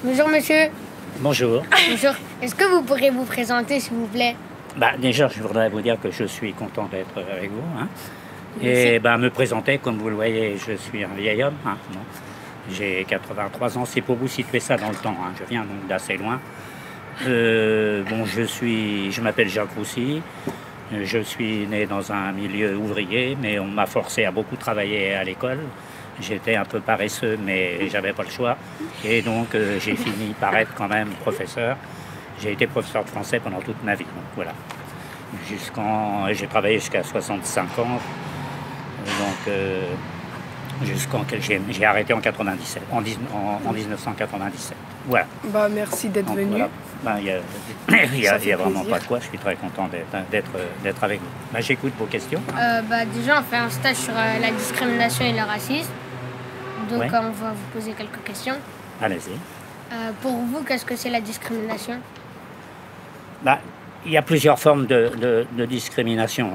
Bonjour monsieur. Bonjour. Bonjour. Est-ce que vous pourrez vous présenter s'il vous plaît? Déjà, je voudrais vous dire que je suis content d'être avec vous. Et me présenter, comme vous le voyez, je suis un vieil homme. Bon. J'ai 83 ans, c'est pour vous situer ça dans le temps. Je viens donc d'assez loin. Je m'appelle Jacques Roussy. Je suis né dans un milieu ouvrier, mais on m'a forcé à beaucoup travailler à l'école. J'étais un peu paresseux, mais j'avais pas le choix. Et donc, j'ai fini par être quand même professeur. J'ai été professeur de français pendant toute ma vie. Donc, voilà. J'ai travaillé jusqu'à 65 ans. Donc, j'ai arrêté en 97, en 1997. Voilà. Merci d'être venu. Voilà. Il y a vraiment pas de quoi. Je suis très content d'être avec vous. J'écoute vos questions. Déjà, on fait un stage sur la discrimination et le racisme. Donc, on va vous poser quelques questions. Allez-y. Pour vous, qu'est-ce que c'est la discrimination? Il y a plusieurs formes de discrimination.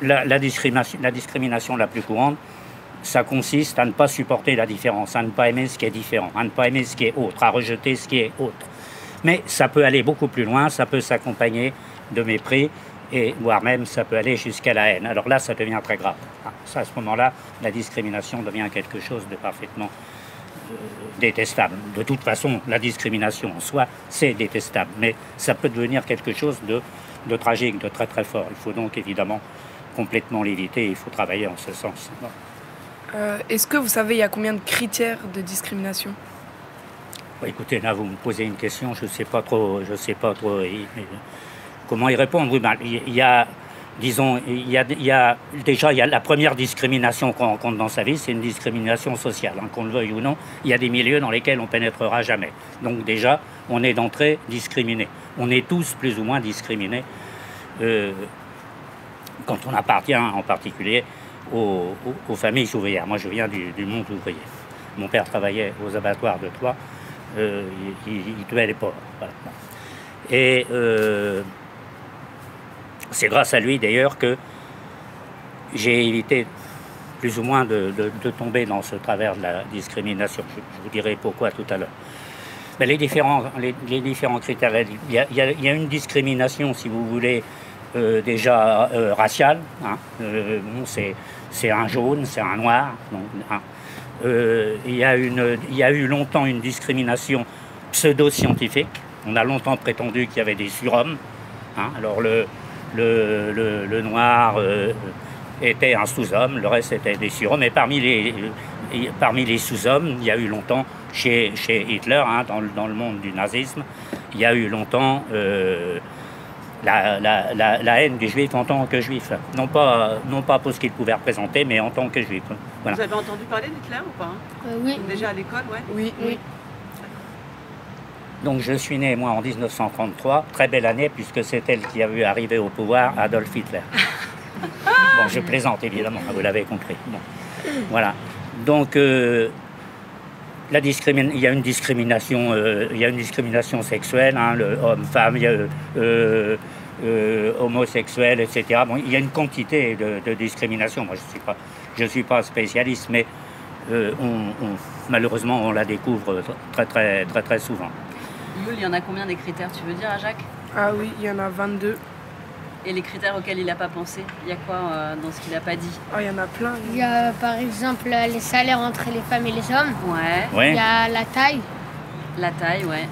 La discrimination la plus courante, ça consiste à ne pas supporter la différence, à ne pas aimer ce qui est différent, à ne pas aimer ce qui est autre, à rejeter ce qui est autre. Mais ça peut aller beaucoup plus loin, ça peut s'accompagner de mépris, et voire même ça peut aller jusqu'à la haine. Alors là, ça devient très grave. À ce moment-là, la discrimination devient quelque chose de parfaitement détestable. De toute façon, la discrimination en soi, c'est détestable, mais ça peut devenir quelque chose de tragique, de très très fort. Il faut donc évidemment complètement l'éviter, il faut travailler en ce sens. Est-ce que vous savez, il y a combien de critères de discrimination? Écoutez, là, vous me posez une question, je ne sais pas trop comment y répondre. Il y a la première discrimination qu'on rencontre dans sa vie, c'est une discrimination sociale, qu'on le veuille ou non. Il y a des milieux dans lesquels on pénétrera jamais. Donc déjà, on est d'entrée discriminé. On est tous plus ou moins discriminés quand on appartient en particulier aux familles ouvrières. Moi, je viens du monde ouvrier. Mon père travaillait aux abattoirs de Troyes. Il tuait les pauvres. Voilà. Et c'est grâce à lui, d'ailleurs, que j'ai évité plus ou moins de tomber dans ce travers de la discrimination. Je vous dirai pourquoi tout à l'heure. Mais les différents critères, il y a une discrimination, si vous voulez, déjà raciale. C'est un jaune, c'est un noir. Il y a eu longtemps une discrimination pseudo-scientifique. On a longtemps prétendu qu'il y avait des surhommes. Alors le noir était un sous-homme, le reste était des surhommes. Et parmi les sous-hommes, il y a eu longtemps, chez Hitler, dans le monde du nazisme, il y a eu longtemps la haine du juif en tant que juif. Non pas pour ce qu'il pouvait représenter, mais en tant que juif. Voilà. Vous avez entendu parler d'Hitler ou pas? Oui. Déjà à l'école, Oui. Donc je suis né, moi, en 1933, très belle année, puisque c'est elle qui a vu arriver au pouvoir Adolf Hitler. Bon, je plaisante, évidemment, vous l'avez compris. Bon. Voilà. Donc, il y a une discrimination sexuelle, le homme-femme, homosexuel, etc. Bon, il y a une quantité de discrimination. Moi, je suis pas spécialiste, mais malheureusement, on la découvre très, très, très, très souvent. Il y en a combien des critères, tu veux dire, à Jacques? Ah oui, il y en a 22. Et les critères auxquels il n'a pas pensé, il y a quoi dans ce qu'il n'a pas dit? Il y en a plein. Il y a par exemple les salaires entre les femmes et les hommes. Ouais. Il y a la taille. La taille, ouais.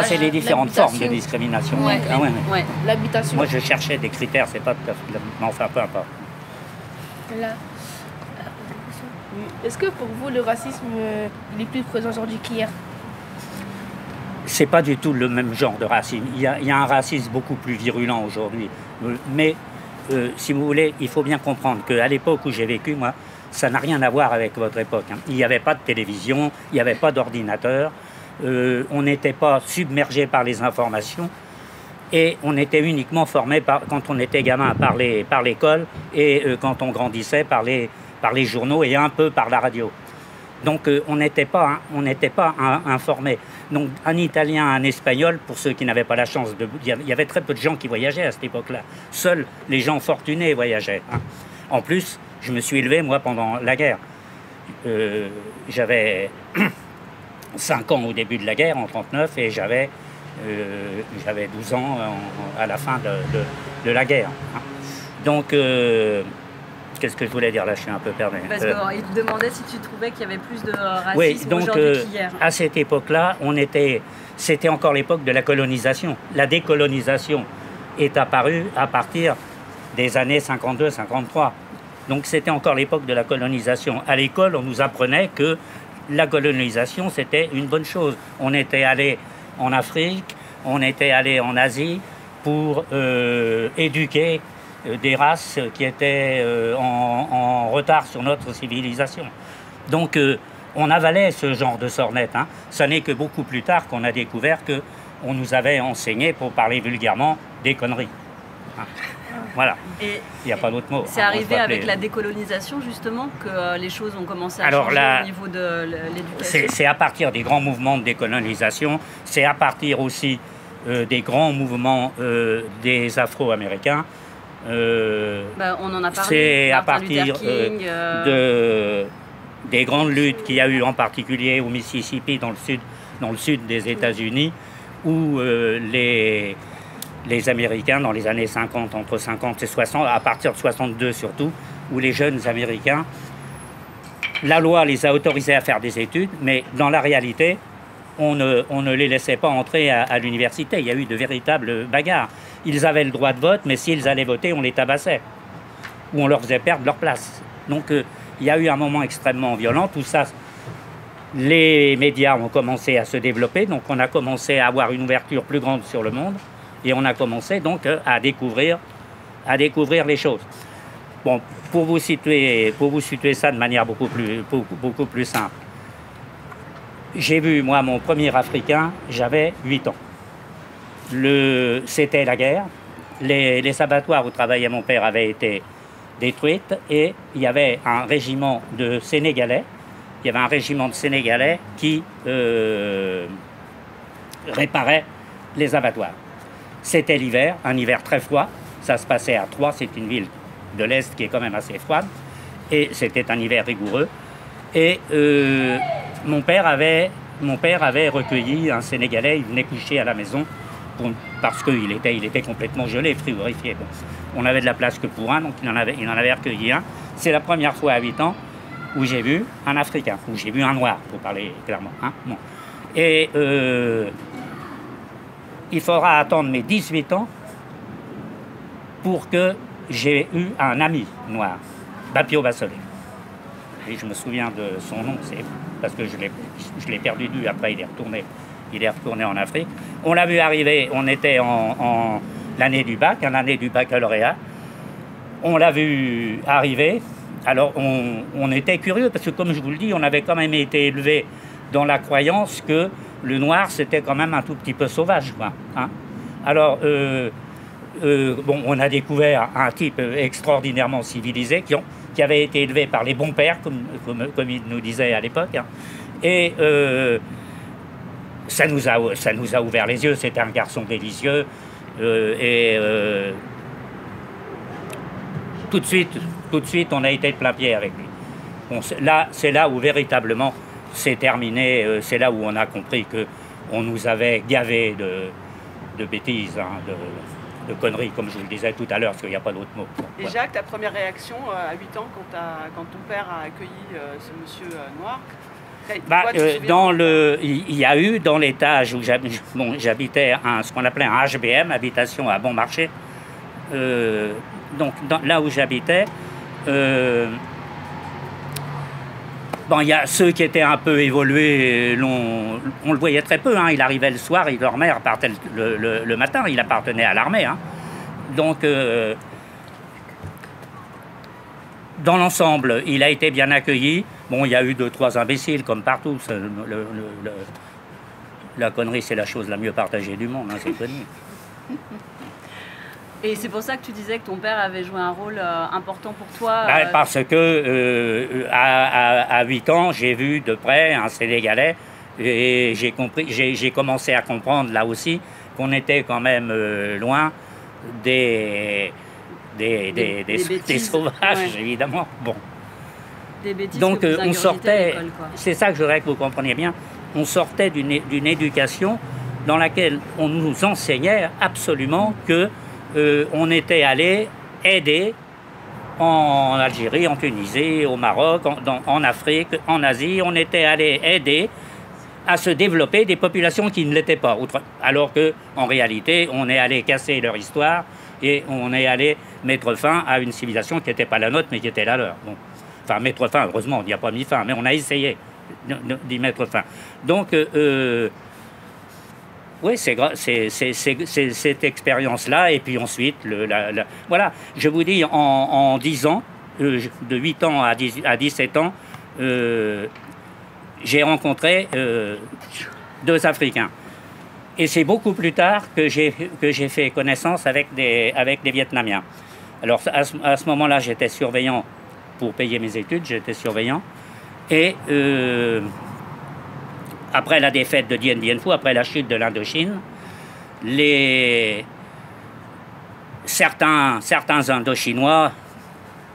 C'est les différentes formes de discrimination. Ouais. Ouais. L'habitation. Moi, je cherchais des critères, c'est pas tout à fait... Mais enfin, peu importe. Est-ce que pour vous, le racisme il est plus présent aujourd'hui qu'hier? C'est pas du tout le même genre de racisme. Il y a un racisme beaucoup plus virulent aujourd'hui. Mais, si vous voulez, il faut bien comprendre qu'à l'époque où j'ai vécu, moi, ça n'a rien à voir avec votre époque. Il n'y avait pas de télévision, il n'y avait pas d'ordinateur, on n'était pas submergé par les informations et on était uniquement formé, quand on était gamin, par l'école et quand on grandissait par les journaux et un peu par la radio. Donc on n'était pas informés. Donc un Italien, un Espagnol, pour ceux qui n'avaient pas la chance de... Il y avait très peu de gens qui voyageaient à cette époque-là. Seuls les gens fortunés voyageaient. En plus, je me suis élevé, moi, pendant la guerre. 5 ans au début de la guerre, en 1939, et j'avais 12 ans à la fin de la guerre. Hein. Donc, qu'est-ce que je voulais dire là? Je suis un peu perdu. Parce qu'il te demandait si tu trouvais qu'il y avait plus de racisme oui, donc, aujourd'hui qu'hier. À cette époque-là, c'était encore l'époque de la colonisation. La décolonisation est apparue à partir des années 52-53. Donc c'était encore l'époque de la colonisation. À l'école, on nous apprenait que la colonisation, c'était une bonne chose. On était allé en Afrique, on était allé en Asie pour éduquer des races qui étaient en retard sur notre civilisation. Donc on avalait ce genre de sornettes. Hein. Ce n'est que beaucoup plus tard qu'on a découvert qu'on nous avait enseigné, pour parler vulgairement, des conneries. Hein. Voilà. Il n'y a pas d'autre mot. C'est arrivé avec la décolonisation, justement, que les choses ont commencé à changer au niveau de l'éducation. C'est à partir des grands mouvements de décolonisation, c'est à partir aussi des grands mouvements des Afro-Américains. On en a parlé. C'est à partir des grandes luttes qu'il y a eu, en particulier au Mississippi, dans le sud des États-Unis, où les Américains, dans les années 50, entre 50 et 60, à partir de 62 surtout, où les jeunes Américains, la loi les a autorisés à faire des études, mais dans la réalité, on ne les laissait pas entrer à l'université. Il y a eu de véritables bagarres. Ils avaient le droit de vote, mais s'ils allaient voter, on les tabassait. Ou on leur faisait perdre leur place. Donc il y a eu un moment extrêmement violent. Tout ça, les médias ont commencé à se développer, donc on a commencé à avoir une ouverture plus grande sur le monde. Et on a commencé donc à découvrir les choses. Bon, pour vous situer ça de manière beaucoup plus simple. J'ai vu, moi, mon premier Africain, j'avais 8 ans. C'était la guerre. Les abattoirs où travaillait mon père avaient été détruites et il y avait un régiment de Sénégalais. Il y avait un régiment de Sénégalais qui réparait les abattoirs. C'était l'hiver, un hiver très froid. Ça se passait à Troyes, c'est une ville de l'Est qui est quand même assez froide. Et c'était un hiver rigoureux. Et mon père avait recueilli un Sénégalais, il venait coucher à la maison parce qu'il était complètement gelé, frigorifié. Bon, on avait de la place que pour un, donc il en avait recueilli un. C'est la première fois à 8 ans où j'ai vu un Africain, où j'ai vu un Noir, pour parler clairement. Hein. Bon. Et il faudra attendre mes 18 ans pour que j'ai eu un ami noir, Bapio Bassolé. Et je me souviens de son nom, c'est parce que je l'ai perdu de vue. Après, il est retourné en Afrique. On l'a vu arriver, on était en l'année du bac, en l'année du baccalauréat. On l'a vu arriver. Alors, on était curieux, parce que comme je vous le dis, on avait quand même été élevé dans la croyance que le noir, c'était quand même un tout petit peu sauvage, quoi, hein. Alors, bon, on a découvert un type extraordinairement civilisé qui avait été élevé par les bons pères, comme il nous disait à l'époque, hein. Et ça nous a ouvert les yeux. C'était un garçon délicieux. Tout de suite, on a été de plein pied avec lui. Bon, c'est là où véritablement c'est terminé. C'est là où on a compris qu'on nous avait gavé de bêtises, hein, de conneries, comme je vous le disais tout à l'heure, parce qu'il n'y a pas d'autre mot. Et voilà. Jacques, ta première réaction à 8 ans quand ton père a accueilli ce monsieur noir, il y a eu dans l'étage où j'habitais ce qu'on appelait un HBM, habitation à bon marché. Donc là où j'habitais, bon, il y a ceux qui étaient un peu évolués, on le voyait très peu, hein. Il arrivait le soir, leur mère partait le matin, il appartenait à l'armée, hein. Donc, dans l'ensemble, il a été bien accueilli. Bon, il y a eu 2-3 imbéciles, comme partout. La connerie, c'est la chose la mieux partagée du monde, hein, c'est connu. Et c'est pour ça que tu disais que ton père avait joué un rôle important pour toi Parce que à 8 ans, j'ai vu de près un Sénégalais et j'ai commencé à comprendre là aussi qu'on était quand même loin des sauvages, ouais. Évidemment. Bon. Des bêtises. Donc que vous on sortait, à l'école, quoi. C'est ça que je voudrais que vous compreniez bien, on sortait d'une éducation dans laquelle on nous enseignait absolument que on était allé aider en Algérie, en Tunisie, au Maroc, en Afrique, en Asie. On était allé aider à se développer des populations qui ne l'étaient pas. Alors qu'en réalité, on est allé casser leur histoire et on est allé mettre fin à une civilisation qui n'était pas la nôtre, mais qui était la leur. Bon. Enfin, mettre fin, heureusement, on n'y a pas mis fin, mais on a essayé d'y mettre fin. Donc, oui, c'est cette expérience-là. Et puis ensuite, voilà, je vous dis, en 10 ans, de 8 ans à 17 ans, j'ai rencontré 2 Africains. Et c'est beaucoup plus tard que j'ai fait connaissance avec des Vietnamiens. Alors, à ce moment-là, j'étais surveillant pour payer mes études, j'étais surveillant. Et après la défaite de Dien Bien Phu, après la chute de l'Indochine, certains Indochinois,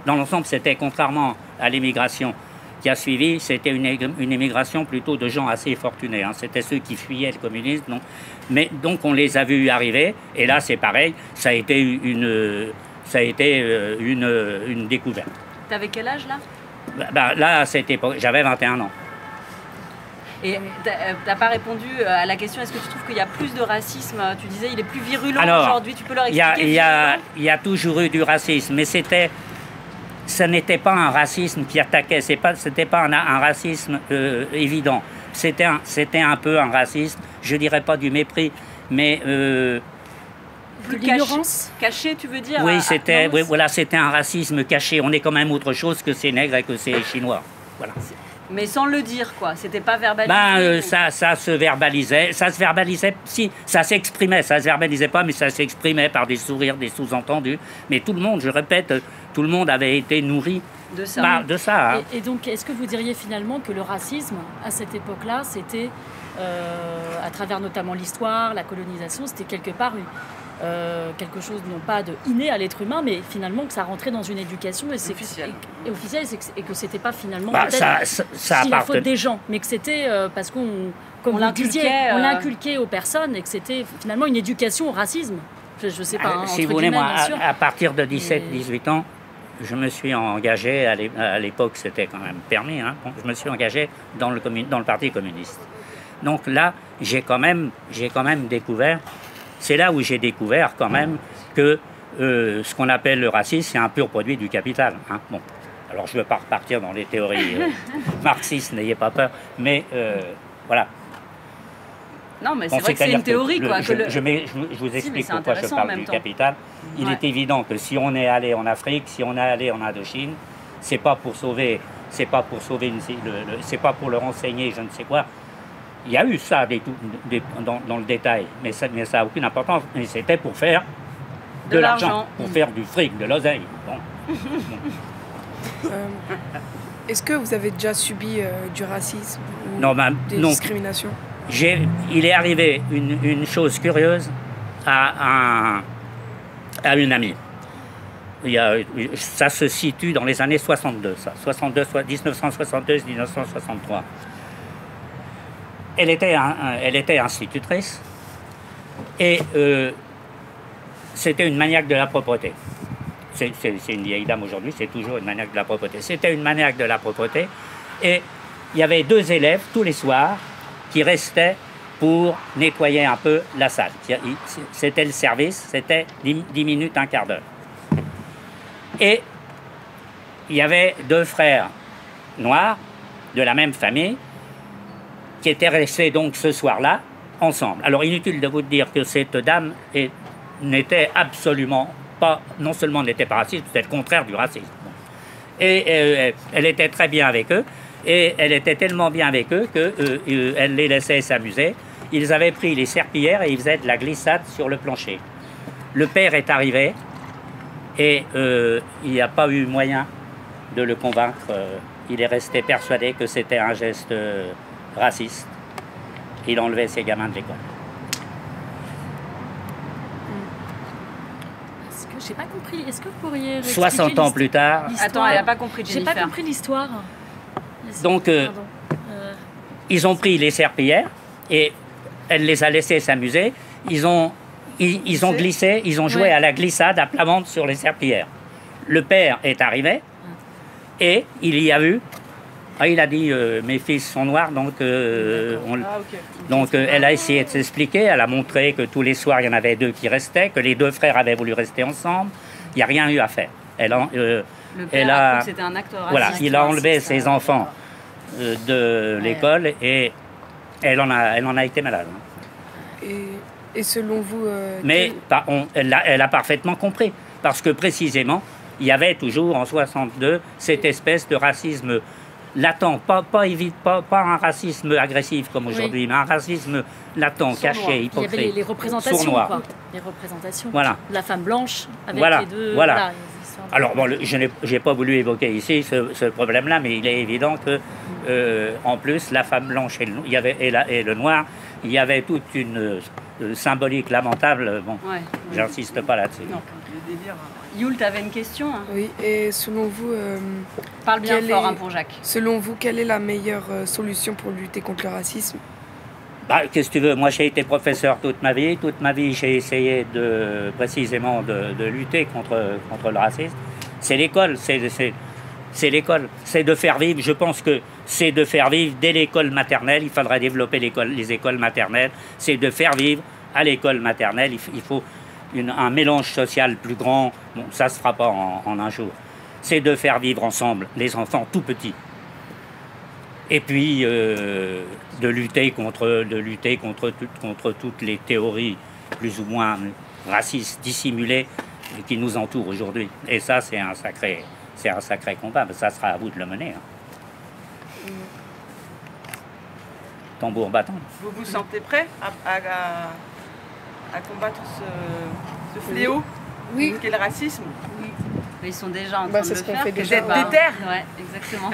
dans l'ensemble, c'était contrairement à l'immigration qui a suivi, c'était une immigration plutôt de gens assez fortunés. Hein. C'était ceux qui fuyaient le communisme. Non. Mais donc on les a vus arriver, et là c'est pareil, ça a été une découverte. T'avais quel âge là? Là, j'avais 21 ans. Et t'as pas répondu à la question, est-ce que tu trouves qu'il y a plus de racisme? Tu disais il est plus virulent aujourd'hui, tu peux leur expliquer? Il y a toujours eu du racisme, mais ce n'était pas un racisme qui attaquait, c'était pas un racisme évident. C'était un peu un racisme, je dirais pas du mépris, mais... l'ignorance caché, tu veux dire? Oui, c'était un racisme caché. On est quand même autre chose que ces nègres et que ces Chinois. Voilà. Mais sans le dire, quoi. C'était pas verbalisé. Ça se verbalisait. Ça se verbalisait. Si, ça s'exprimait. Ça se verbalisait pas, mais ça s'exprimait par des sourires, des sous-entendus. Mais tout le monde, je répète, tout le monde avait été nourri de ça. Hein. Et donc, est-ce que vous diriez finalement que le racisme, à cette époque-là, c'était, à travers notamment l'histoire, la colonisation, c'était quelque part quelque chose non pas de inné à l'être humain, mais finalement que ça rentrait dans une éducation officielle et que c'était pas finalement la faute des gens, mais que c'était parce qu'on, comme vous disiez, on l'inculquait aux personnes et que c'était finalement une éducation au racisme. Je sais pas. Si vous voulez, moi, à partir de 17-18 ans, je me suis engagé, à l'époque c'était quand même permis, hein, je me suis engagé dans le Parti communiste. Donc là, j'ai quand même découvert. C'est là où j'ai découvert quand même que ce qu'on appelle le racisme, c'est un pur produit du capital. Hein. Bon. Alors je ne veux pas repartir dans les théories marxistes, n'ayez pas peur, mais voilà. Non, mais c'est vrai que c'est une théorie, quoi. Je vous explique pourquoi je parle du capital. Il est évident que si on est allé en Afrique, si on est allé en Indochine, c'est pas pour leur enseigner je ne sais quoi. Il y a eu ça dans le détail, mais ça n'a aucune importance. Mais c'était pour faire de l'argent, pour faire du fric, de l'oseille. Bon. Est-ce que vous avez déjà subi du racisme ou des discriminations? Il est arrivé une chose curieuse à une amie. Ça se situe dans les années 62, 1962-1963. Elle était institutrice et c'était une maniaque de la propreté. C'est une vieille dame aujourd'hui, c'est toujours une maniaque de la propreté. C'était une maniaque de la propreté et il y avait 2 élèves tous les soirs qui restaient pour nettoyer un peu la salle. C'était le service, c'était 10 minutes, un quart d'heure. Et il y avait 2 frères noirs de la même famille qui étaient restés donc ce soir-là ensemble. Alors inutile de vous dire que cette dame n'était absolument pas, non seulement n'était pas raciste, c'était le contraire du racisme. Et elle était très bien avec eux, et elle était tellement bien avec eux qu'elle les laissait s'amuser. Ils avaient pris les serpillères et ils faisaient de la glissade sur le plancher. Le père est arrivé et il n'y a pas eu moyen de le convaincre. Il est resté persuadé que c'était un geste raciste. Il enlevait ses gamins de l'école. Est-ce que j'ai pas compris? Est-ce que vous pourriez 60 ans plus tard. Attends, elle n'a pas compris, Jennifer. J'ai pas compris l'histoire. Donc, ils ont pris les serpillères et elle les a laissés s'amuser. Ils ont glissé, ils ont joué à la glissade à plat ventre sur les serpillères. Le père est arrivé et il y a eu... il a dit mes fils sont noirs, donc, elle a essayé de s'expliquer. Elle a montré que tous les soirs il y en avait 2 qui restaient, que les 2 frères avaient voulu rester ensemble. Il n'y a rien eu à faire. Le père c'était un acte raciste. Voilà, il a enlevé ses enfants de l'école et elle en a été malade. Et selon vous... Mais elle a parfaitement compris. Parce que précisément, il y avait toujours en 62 cette espèce de racisme latent, pas un racisme agressif comme aujourd'hui, mais un racisme latent, caché, hypocrite. Il y avait les représentations, quoi. Les représentations. Voilà. La femme blanche avec les 2... Voilà. Alors, bon, je n'ai pas voulu évoquer ici ce problème-là, mais il est évident que, en plus, la femme blanche et le noir, il y avait toute une symbolique lamentable. Bon, j'insiste pas là-dessus. Youl, tu avais une question, hein? Oui, et selon vous... Parle bien fort pour Jacques. Selon vous, quelle est la meilleure solution pour lutter contre le racisme? Qu'est-ce que tu veux? Moi, j'ai été professeur toute ma vie. Toute ma vie, j'ai essayé précisément de lutter contre le racisme. C'est l'école, c'est l'école. C'est de faire vivre, je pense que c'est de faire vivre dès l'école maternelle. Il faudra développer les écoles maternelles. C'est de faire vivre à l'école maternelle. Il faut un mélange social plus grand. Bon, ça ne se fera pas en un jour. C'est de faire vivre ensemble les enfants tout petits. Et puis de lutter contre toutes les théories plus ou moins racistes, dissimulées, qui nous entourent aujourd'hui. Et ça, c'est un sacré combat. Mais ça sera à vous de le mener. Hein. Tambour battant. Vous vous sentez prêt à combattre ce fléau qu'est le racisme? Oui. Ils sont déjà en train de le faire. Fait déjà. Des terres. Ouais, exactement.